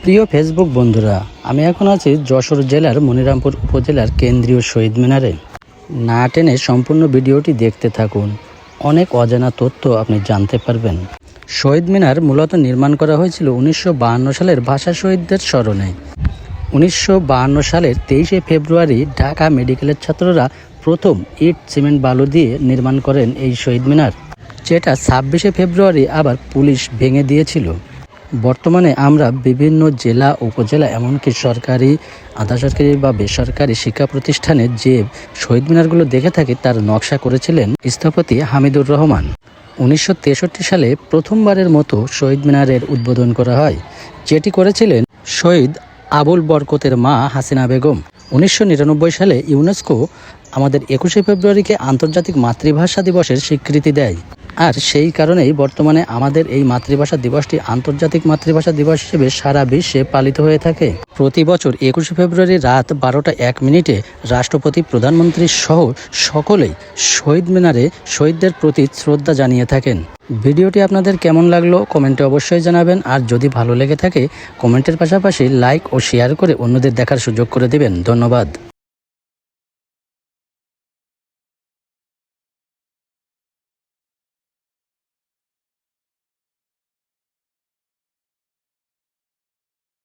প্রিয় ফেসবুক বন্ধুরা, আমি এখন আছি যশোর জেলার মনিরামপুর উপজেলার কেন্দ্রীয় শহীদ মিনারে। না টেনে সম্পূর্ণ ভিডিওটি দেখতে থাকুন, অনেক অজানা তথ্য আপনি জানতে পারবেন। শহীদ মিনার মূলত নির্মাণ করা হয়েছিল 1952 সালের ভাষা শহীদদের স্মরণে। 1952 সালের 23শে ফেব্রুয়ারি ঢাকা মেডিকেলের ছাত্ররা প্রথম ইট সিমেন্ট বালু দিয়ে নির্মাণ করেন এই শহীদ মিনার, যেটা 26শে ফেব্রুয়ারি আবার পুলিশ ভেঙে দিয়েছিল। বর্তমানে আমরা বিভিন্ন জেলা, উপজেলা, এমনকি সরকারি, আধা সরকারি বা বেসরকারি শিক্ষা প্রতিষ্ঠানে যে শহীদ মিনারগুলো দেখে থাকি তার নকশা করেছিলেন স্থপতি হামিদুর রহমান। 1963 সালে প্রথমবারের মতো শহীদ মিনারের উদ্বোধন করা হয়, যেটি করেছিলেন শহীদ আবুল বরকতের মা হাসিনা বেগম। 1999 সালে ইউনেস্কো আমাদের 21শে ফেব্রুয়ারিকে আন্তর্জাতিক মাতৃভাষা দিবসের স্বীকৃতি দেয়, আর সেই কারণেই বর্তমানে আমাদের এই মাতৃভাষা দিবসটি আন্তর্জাতিক মাতৃভাষা দিবস হিসেবে সারা বিশ্বে পালিত হয়ে থাকে। প্রতি বছর 21শে ফেব্রুয়ারি রাত 12টা 1 মিনিটে রাষ্ট্রপতি, প্রধানমন্ত্রী সহ সকলেই শহীদ মিনারে শহীদদের প্রতি শ্রদ্ধা জানিয়ে থাকেন। ভিডিওটি আপনাদের কেমন লাগলো কমেন্টে অবশ্যই জানাবেন, আর যদি ভালো লেগে থাকে কমেন্টের পাশাপাশি লাইক ও শেয়ার করে অন্যদের দেখার সুযোগ করে দেবেন। ধন্যবাদ।